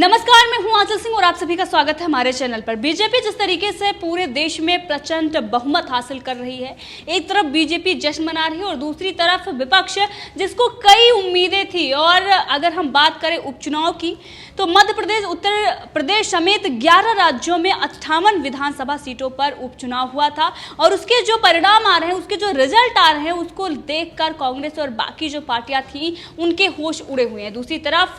नमस्कार, मैं हूं आंचल सिंह और आप सभी का स्वागत है हमारे चैनल पर। बीजेपी जिस तरीके से पूरे देश में प्रचंड बहुमत हासिल कर रही है, एक तरफ बीजेपी जश्न मना रही है और दूसरी तरफ विपक्ष जिसको कई उम्मीदें थी। और अगर हम बात करें उपचुनाव की तो मध्य प्रदेश, उत्तर प्रदेश समेत 11 राज्यों में 58 विधानसभा सीटों पर उपचुनाव हुआ था और उसके जो परिणाम आ रहे हैं, उसके जो रिजल्ट आ रहे हैं, उसको देखकर कांग्रेस और बाकी जो पार्टियां थी उनके होश उड़े हुए हैं। दूसरी तरफ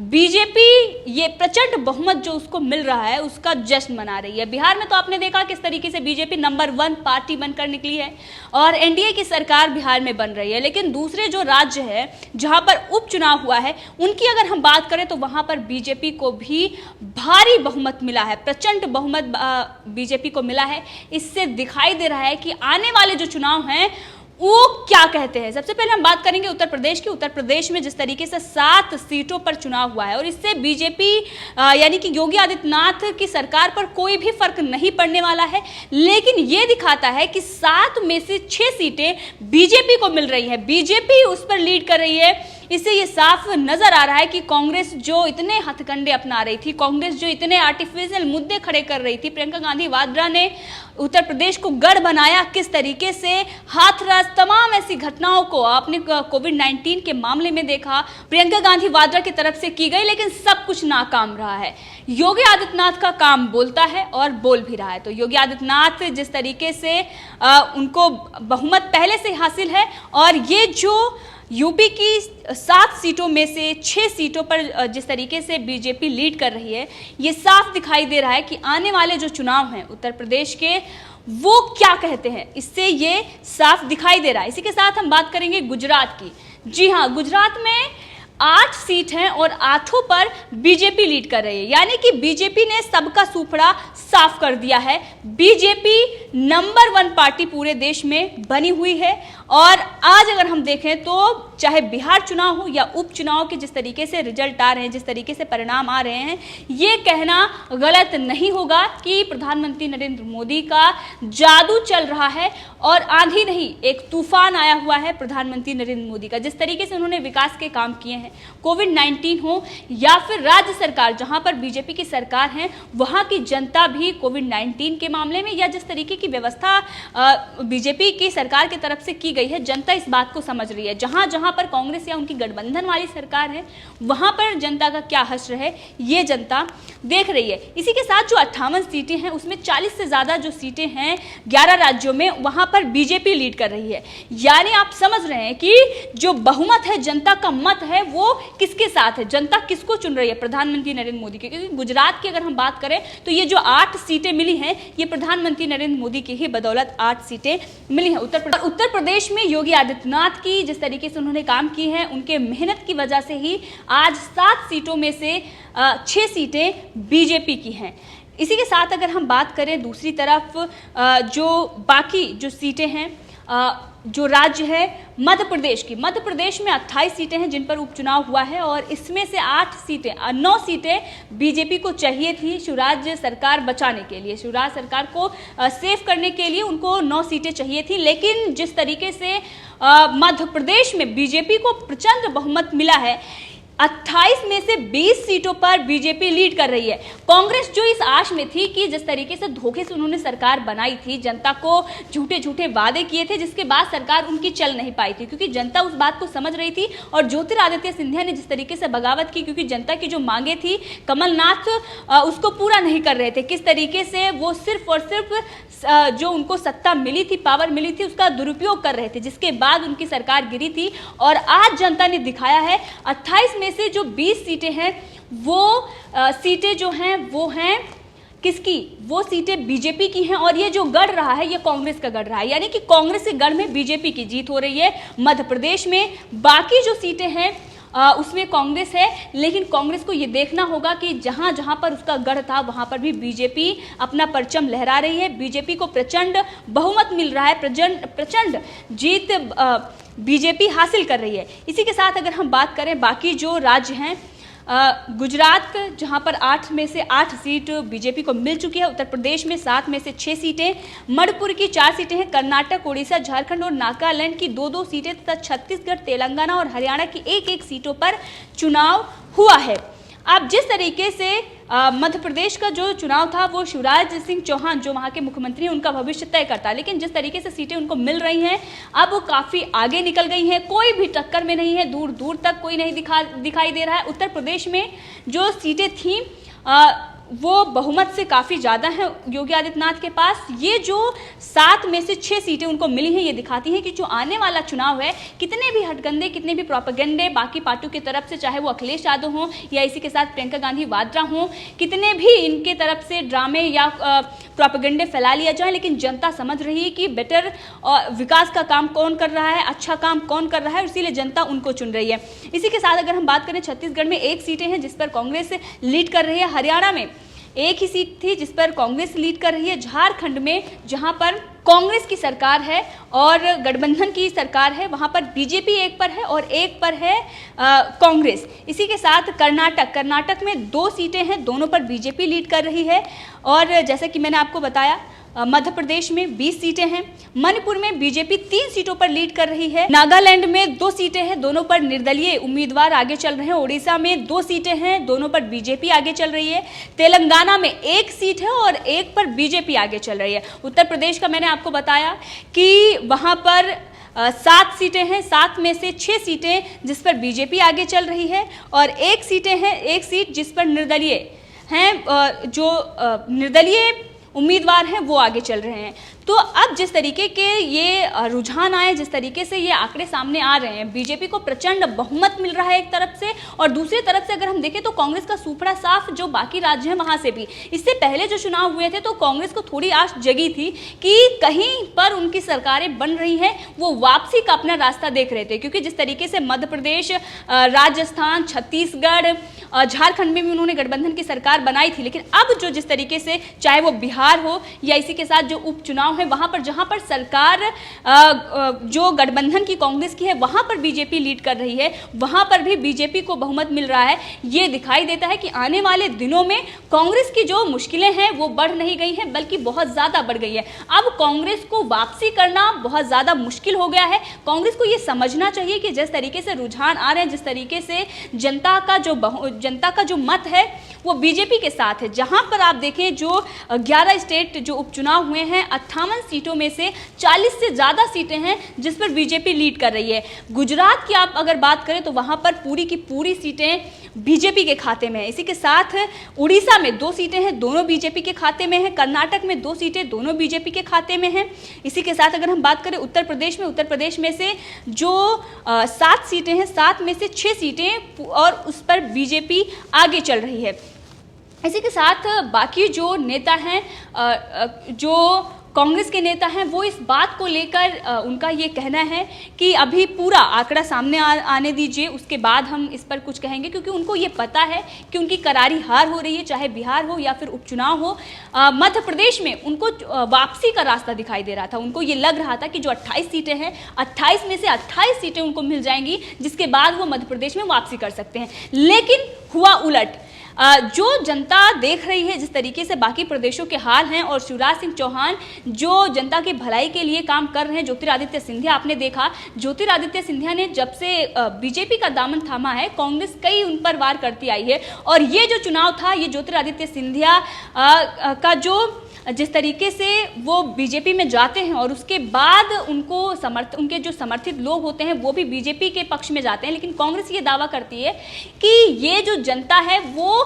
बीजेपी ये प्रचंड बहुमत जो उसको मिल रहा है उसका जश्न मना रही है। बिहार में तो आपने देखा किस तरीके से बीजेपी नंबर 1 पार्टी बनकर निकली है और एनडीए की सरकार बिहार में बन रही है। लेकिन दूसरे जो राज्य है जहां पर उपचुनाव हुआ है उनकी अगर हम बात करें तो वहां पर बीजेपी को भी भारी बहुमत मिला है, प्रचंड बहुमत बीजेपी को मिला है। इससे दिखाई दे रहा है कि आने वाले जो चुनाव हैं वो क्या कहते हैं। सबसे पहले हम बात करेंगे उत्तर प्रदेश की। उत्तर प्रदेश में जिस तरीके से 7 सीटों पर चुनाव हुआ है और इससे बीजेपी यानी कि योगी आदित्यनाथ की सरकार पर कोई भी फर्क नहीं पड़ने वाला है। लेकिन ये दिखाता है कि 7 में से 6 सीटें बीजेपी को मिल रही है, बीजेपी उस पर लीड कर रही है। इससे ये साफ नजर आ रहा है कि कांग्रेस जो इतने हथकंडे अपना रही थी, कांग्रेस जो इतने आर्टिफिशियल मुद्दे खड़े कर रही थी, प्रियंका गांधी वाड्रा ने उत्तर प्रदेश को गढ़ बनाया, किस तरीके से हाथरस तमाम ऐसी घटनाओं को आपने कोविड-19 के मामले में देखा, प्रियंका गांधी वाड्रा की तरफ से की गई, लेकिन सब कुछ नाकाम रहा है। योगी आदित्यनाथ का काम बोलता है और बोल भी रहा है। तो योगी आदित्यनाथ जिस तरीके से उनको बहुमत पहले से हासिल है और ये जो यूपी की 7 सीटों में से 6 सीटों पर जिस तरीके से बीजेपी लीड कर रही है, ये साफ दिखाई दे रहा है कि आने वाले जो चुनाव हैं उत्तर प्रदेश के वो क्या कहते हैं। इससे ये साफ दिखाई दे रहा है। इसी के साथ हम बात करेंगे गुजरात की। जी हाँ, गुजरात में 8 सीट हैं और 8 पर बीजेपी लीड कर रही है, यानी कि बीजेपी ने सबका सूपड़ा साफ कर दिया है। बीजेपी नंबर 1 पार्टी पूरे देश में बनी हुई है। और आज अगर हम देखें तो चाहे बिहार चुनाव हो या उपचुनाव के जिस तरीके से रिजल्ट आ रहे हैं, जिस तरीके से परिणाम आ रहे हैं, ये कहना गलत नहीं होगा कि प्रधानमंत्री नरेंद्र मोदी का जादू चल रहा है और आंधी नहीं, एक तूफान आया हुआ है प्रधानमंत्री नरेंद्र मोदी का। जिस तरीके से उन्होंने विकास के काम किए हैं, कोविड-19 हो या फिर राज्य सरकार जहां पर बीजेपी की सरकार है, वहां की जनता भी कोविड-19 के मामले में या जिस तरीके की व्यवस्था बीजेपी की सरकार की तरफ से की गई है, जनता इस बात को समझ रही है। जहां जहां पर कांग्रेस या उनकी गठबंधन वाली सरकार है, वहां पर जनता का क्या हश्र है ये जनता देख रही है। इसी के साथ जो 58 सीटें हैं उसमें 40 से ज्यादा जो सीटें हैं 11 राज्यों में, वहां पर बीजेपी लीड कर रही है। यानी आप समझ रहे हैं कि जो बहुमत है, जनता का मत है, वो किसके साथ है, जनता किसको चुन रही है, प्रधानमंत्री नरेंद्र मोदी के। क्योंकि गुजरात की अगर हम बात करें तो ये जो 8 सीटें मिली हैं ये प्रधानमंत्री नरेंद्र मोदी की ही बदौलत 8 सीटें मिली हैं। उत्तर प्रदेश में योगी आदित्यनाथ की जिस तरीके से उन्होंने काम की है, उनके मेहनत की वजह से ही आज 7 सीटों में से 6 सीटें बीजेपी की हैं। इसी के साथ अगर हम बात करें दूसरी तरफ जो बाकी जो सीटें हैं, जो राज्य है मध्य प्रदेश की, मध्य प्रदेश में 28 सीटें हैं जिन पर उपचुनाव हुआ है और इसमें से 9 सीटें बीजेपी को चाहिए थी शिवराज सरकार बचाने के लिए, शिवराज सरकार को सेव करने के लिए उनको 9 सीटें चाहिए थी। लेकिन जिस तरीके से मध्य प्रदेश में बीजेपी को प्रचंड बहुमत मिला है, 28 में से 20 सीटों पर बीजेपी लीड कर रही है। कांग्रेस जो इस आश में थी कि जिस तरीके से धोखे से उन्होंने सरकार बनाई थी, जनता को झूठे झूठे वादे किए थे जिसके बाद सरकार उनकी चल नहीं पाई थी, क्योंकि जनता उस बात को समझ रही थी। और ज्योतिरादित्य सिंधिया ने जिस तरीके से बगावत की, क्योंकि जनता की जो मांगे थी कमलनाथ उसको पूरा नहीं कर रहे थे, किस तरीके से वो सिर्फ और सिर्फ जो उनको सत्ता मिली थी, पावर मिली थी, उसका दुरुपयोग कर रहे थे, जिसके बाद उनकी सरकार गिरी थी। और आज जनता ने दिखाया है 28 में से जो 20 सीटें हैं वो सीटें जो हैं वो हैं किसकी, वो सीटें बीजेपी की हैं। और ये जो गढ़ रहा है ये कांग्रेस का गढ़ रहा है, यानी कि कांग्रेस के गढ़ में बीजेपी की जीत हो रही है मध्य प्रदेश में। बाकी जो सीटें हैं उसमें कांग्रेस है, लेकिन कांग्रेस को ये देखना होगा कि जहां जहां पर उसका गढ़ था वहां पर भी बीजेपी अपना परचम लहरा रही है। बीजेपी को प्रचंड बहुमत मिल रहा है, प्रचंड जीत बीजेपी हासिल कर रही है। इसी के साथ अगर हम बात करें बाकी जो राज्य हैं, गुजरात जहां पर 8 में से 8 सीट बीजेपी को मिल चुकी है, उत्तर प्रदेश में 7 में से 6 सीटें, मणिपुर की 4 सीटें हैं, कर्नाटक, उड़ीसा, झारखंड और नागालैंड की 2-2 सीटें तथा छत्तीसगढ़, तेलंगाना और हरियाणा की 1-1 सीटों पर चुनाव हुआ है। अब जिस तरीके से मध्य प्रदेश का जो चुनाव था वो शिवराज सिंह चौहान जो वहाँ के मुख्यमंत्री हैं उनका भविष्य तय करता है, लेकिन जिस तरीके से सीटें उनको मिल रही हैं अब वो काफ़ी आगे निकल गई हैं, कोई भी टक्कर में नहीं है, दूर दूर तक कोई नहीं दिखाई दे रहा है। उत्तर प्रदेश में जो सीटें थीं वो बहुमत से काफ़ी ज़्यादा है योगी आदित्यनाथ के पास। ये जो 7 में से 6 सीटें उनको मिली हैं ये दिखाती हैं कि जो आने वाला चुनाव है कितने भी हटगंदे, कितने भी प्रोपेगेंडे बाकी पार्टियों की तरफ से, चाहे वो अखिलेश यादव हों या इसी के साथ प्रियंका गांधी वाड्रा हों, कितने भी इनके तरफ से ड्रामे या प्रोपेगेंडे फैला लिया जाए, लेकिन जनता समझ रही है कि बेटर विकास का काम कौन कर रहा है, अच्छा काम कौन कर रहा है, इसीलिए जनता उनको चुन रही है। इसी के साथ अगर हम बात करें, छत्तीसगढ़ में 1 सीटें हैं जिस पर कांग्रेस लीड कर रही है, हरियाणा में 1 ही सीट थी जिस पर कांग्रेस लीड कर रही है, झारखंड में जहां पर कांग्रेस की सरकार है और गठबंधन की सरकार है वहां पर बीजेपी 1 पर है और 1 पर है कांग्रेस। इसी के साथ कर्नाटक में 2 सीटें हैं, दोनों पर बीजेपी लीड कर रही है। और जैसे कि मैंने आपको बताया मध्य प्रदेश में 20 सीटें हैं, मणिपुर में बीजेपी 3 सीटों पर लीड कर रही है, नागालैंड में 2 सीटें हैं, दोनों पर निर्दलीय उम्मीदवार आगे चल रहे हैं, ओडिशा में 2 सीटें हैं, दोनों पर बीजेपी आगे चल रही है, तेलंगाना में 1 सीट है और 1 पर बीजेपी आगे चल रही है। उत्तर प्रदेश का मैंने आपको बताया कि वहां पर 7 सीटें हैं, 7 में से 6 सीटें जिस पर बीजेपी आगे चल रही है और 1 सीट जिस पर निर्दलीय हैं, जो निर्दलीय उम्मीदवार हैं वो आगे चल रहे हैं। तो अब जिस तरीके के ये रुझान आए, जिस तरीके से ये आंकड़े सामने आ रहे हैं, बीजेपी को प्रचंड बहुमत मिल रहा है एक तरफ से, और दूसरी तरफ से अगर हम देखें तो कांग्रेस का सुपड़ा साफ जो बाकी राज्य हैं वहां से भी। इससे पहले जो चुनाव हुए थे तो कांग्रेस को थोड़ी आश जगी थी कि कहीं पर उनकी सरकारें बन रही हैं, वो वापसी का अपना रास्ता देख रहे थे, क्योंकि जिस तरीके से मध्य प्रदेश, राजस्थान, छत्तीसगढ़, झारखंड में भी उन्होंने गठबंधन की सरकार बनाई थी, लेकिन अब जो जिस तरीके से चाहे वो बिहार हो या इसी के साथ जो उपचुनाव है वहां पर जहां पर सरकार जो गठबंधन की कांग्रेस की है वहां पर बीजेपी लीड कर रही है, वहां पर भी बीजेपी को बहुमत मिल रहा है। ये दिखाई देता है कि आने वाले दिनों में कांग्रेस की जो मुश्किलें हैं वो बढ़ नहीं गई हैं बल्कि बहुत ज्यादा बढ़ गई है। अब कांग्रेस को वापसी करना बहुत ज्यादा मुश्किल हो गया है। कांग्रेस को ये समझना चाहिए कि जिस तरीके से रुझान आ रहे हैं, जिस तरीके से जनता का जो मत है वो बीजेपी के साथ है। जहां पर आप देखें जो 11 स्टेट जो उपचुनाव हुए हैं, 58 सीटों में से 40 से ज़्यादा सीटें हैं जिस पर बीजेपी लीड कर रही है। गुजरात की आप अगर बात करें तो वहां पर पूरी की पूरी सीटें बीजेपी के खाते में है। इसी के साथ उड़ीसा में 2 सीटें हैं, दोनों बीजेपी के खाते में हैं। कर्नाटक में 2 सीटें, दोनों बीजेपी के खाते में हैं। इसी के साथ अगर हम बात करें उत्तर प्रदेश में से जो 7 सीटें हैं, 7 में से 6 सीटें और उस पर बीजेपी आगे चल रही है। इसी के साथ बाकी जो नेता हैं, जो कांग्रेस के नेता हैं, वो इस बात को लेकर उनका ये कहना है कि अभी पूरा आंकड़ा सामने आने दीजिए, उसके बाद हम इस पर कुछ कहेंगे, क्योंकि उनको ये पता है कि उनकी करारी हार हो रही है, चाहे बिहार हो या फिर उपचुनाव हो। मध्य प्रदेश में उनको वापसी का रास्ता दिखाई दे रहा था। उनको ये लग रहा था कि जो 28 सीटें हैं, 28 में से 28 सीटें उनको मिल जाएंगी, जिसके बाद वो मध्य प्रदेश में वापसी कर सकते हैं। लेकिन हुआ उलट। जो जनता देख रही है जिस तरीके से बाकी प्रदेशों के हाल हैं, और शिवराज सिंह चौहान जो जनता की भलाई के लिए काम कर रहे हैं, ज्योतिरादित्य सिंधिया आपने देखा, ज्योतिरादित्य सिंधिया ने जब से बीजेपी का दामन थामा है, कांग्रेस कई उन पर वार करती आई है। और ये जो चुनाव था, ये ज्योतिरादित्य सिंधिया का जो जिस तरीके से वो बीजेपी में जाते हैं और उसके बाद उनके जो समर्थित लोग होते हैं वो भी बीजेपी के पक्ष में जाते हैं, लेकिन कांग्रेस ये दावा करती है कि ये जो जनता है वो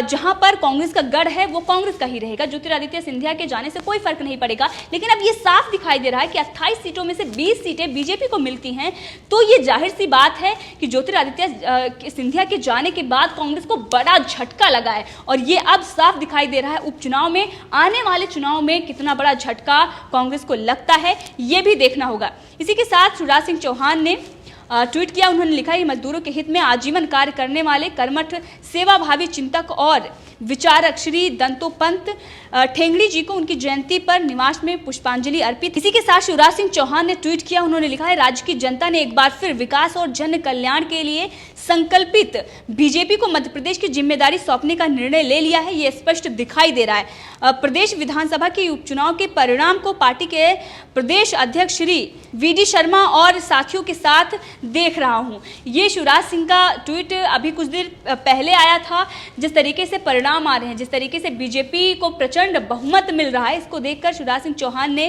जहां पर कांग्रेस का गढ़ है वो कांग्रेस का ही रहेगा, ज्योतिरादित्य सिंधिया के जाने से कोई फर्क नहीं पड़ेगा। लेकिन अब ये साफ दिखाई दे रहा है कि 28 सीटों में से 20 सीटें बीजेपी को मिलती हैं, तो ये जाहिर सी बात है कि ज्योतिरादित्य सिंधिया के जाने के बाद कांग्रेस को बड़ा झटका लगा है। और ये अब साफ दिखाई दे रहा है उपचुनाव में, आने वाले चुनाव में कितना बड़ा झटका कांग्रेस को लगता है ये भी देखना होगा। इसी के साथ शिवराज सिंह चौहान ने ट्वीट किया, उन्होंने लिखा कि मजदूरों के हित में आजीवन कार्य करने वाले कर्मठ, सेवाभावी चिंतक और विचारक श्री दंतोपंत ठेंगड़ी जी को उनकी जयंती पर निवास में पुष्पांजलि अर्पित। इसी के साथ शिवराज सिंह चौहान ने ट्वीट किया। उन्होंने लिखा है, राज्य की जनता ने एक बार फिर विकास और जन कल्याण के लिए संकल्पित बीजेपी को मध्य प्रदेश की जिम्मेदारी सौंपने का निर्णय ले लिया है। ये स्पष्ट दिखाई दे रहा है। प्रदेश विधानसभा के उपचुनाव के परिणाम को पार्टी के प्रदेश अध्यक्ष श्री वीडी शर्मा और साथियों के साथ देख रहा हूं। ये शिवराज सिंह का ट्वीट अभी कुछ देर पहले आया था। जिस तरीके से परिणाम आ रहे हैं, जिस तरीके से बीजेपी को प्रचंड बहुमत मिल रहा है, इसको देखकर शिवराज सिंह चौहान ने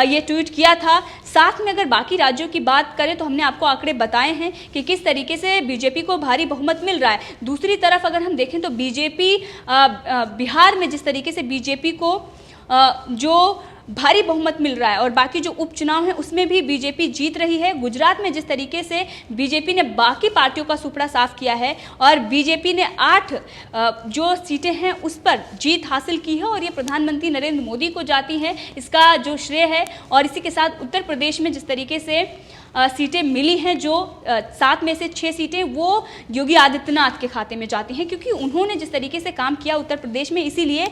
ये ट्वीट किया था। साथ में अगर बाकी राज्यों की बात करें तो हमने आपको आंकड़े बताए हैं कि किस तरीके से बीजेपी को भारी बहुमत मिल रहा है। दूसरी तरफ अगर हम देखें तो बीजेपी बिहार में जिस तरीके से बीजेपी को जो भारी बहुमत मिल रहा है और बाकी जो उपचुनाव है उसमें भी बीजेपी जीत रही है। गुजरात में जिस तरीके से बीजेपी ने बाकी पार्टियों का सुपड़ा साफ किया है और बीजेपी ने 8 जो सीटें हैं उस पर जीत हासिल की है और ये प्रधानमंत्री नरेंद्र मोदी को जाती है, इसका जो श्रेय है। और इसी के साथ उत्तर प्रदेश में जिस तरीके से सीटें मिली हैं, जो 7 में से 6 सीटें वो योगी आदित्यनाथ के खाते में जाती हैं, क्योंकि उन्होंने जिस तरीके से काम किया उत्तर प्रदेश में, इसीलिए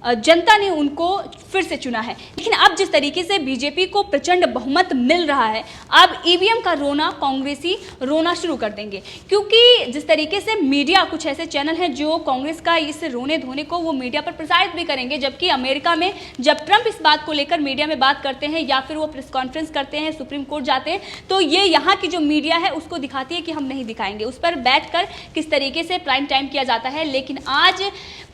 जनता ने उनको फिर से चुना है। लेकिन अब जिस तरीके से बीजेपी को प्रचंड बहुमत मिल रहा है, अब ईवीएम का रोना कांग्रेसी रोना शुरू कर देंगे, क्योंकि जिस तरीके से मीडिया, कुछ ऐसे चैनल हैं जो कांग्रेस का इस रोने धोने को वो मीडिया पर प्रसारित भी करेंगे, जबकि अमेरिका में जब ट्रंप इस बात को लेकर मीडिया में बात करते हैं या फिर वो प्रेस कॉन्फ्रेंस करते हैं, सुप्रीम कोर्ट जाते हैं, तो ये यहाँ की जो मीडिया है उसको दिखाती है कि हम नहीं दिखाएंगे, उस पर बैठकर किस तरीके से प्राइम टाइम किया जाता है। लेकिन आज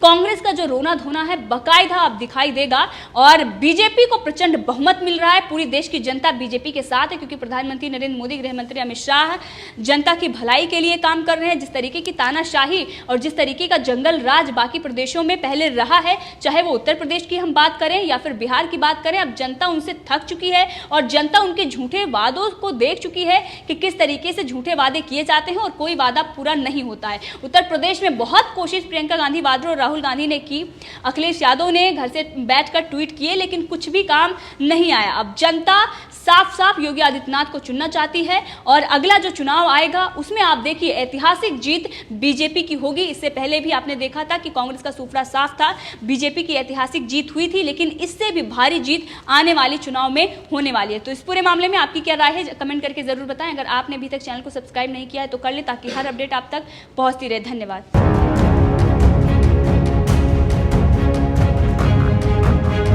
कांग्रेस का जो रोना धोना है बाकायदा अब दिखाई देगा और बीजेपी को प्रचंड बहुमत मिल रहा है। पूरी देश की जनता बीजेपी के साथ है, क्योंकि प्रधानमंत्री नरेंद्र मोदी, गृह मंत्री अमित शाह जनता की भलाई के लिए काम कर रहे हैं। जिस तरीके की तानाशाही और जिस तरीके का जंगल राज बाकी प्रदेशों में पहले रहा है, चाहे वो उत्तर प्रदेश की हम बात करें या फिर बिहार की बात करें, अब जनता उनसे थक चुकी है और जनता उनके झूठे वादों को देख चुकी है कि किस तरीके से झूठे वादे किए जाते हैं और कोई वादा पूरा नहीं होता है। उत्तर प्रदेश में बहुत कोशिश प्रियंका गांधी वाड्रा और राहुल गांधी ने की, अखिलेश यादव ने घर से बैठकर ट्वीट किए, लेकिन कुछ भी काम नहीं आया। अब जनता साफ साफ योगी आदित्यनाथ को चुनना चाहती है और अगला जो चुनाव आएगा उसमें आप देखिए ऐतिहासिक जीत बीजेपी की होगी। इससे पहले भी आपने देखा था कि कांग्रेस का सुपड़ा साफ था, बीजेपी की ऐतिहासिक जीत हुई थी, लेकिन इससे भी भारी जीत आने वाली चुनाव में होने वाली है। तो इस पूरे मामले में आपकी क्या राय है, कमेंट करके जरूर बताएं। अगर आपने अभी तक चैनल को सब्सक्राइब नहीं किया है तो कर ले, ताकि हर अपडेट आप तक पहुंचती रहे। धन्यवाद।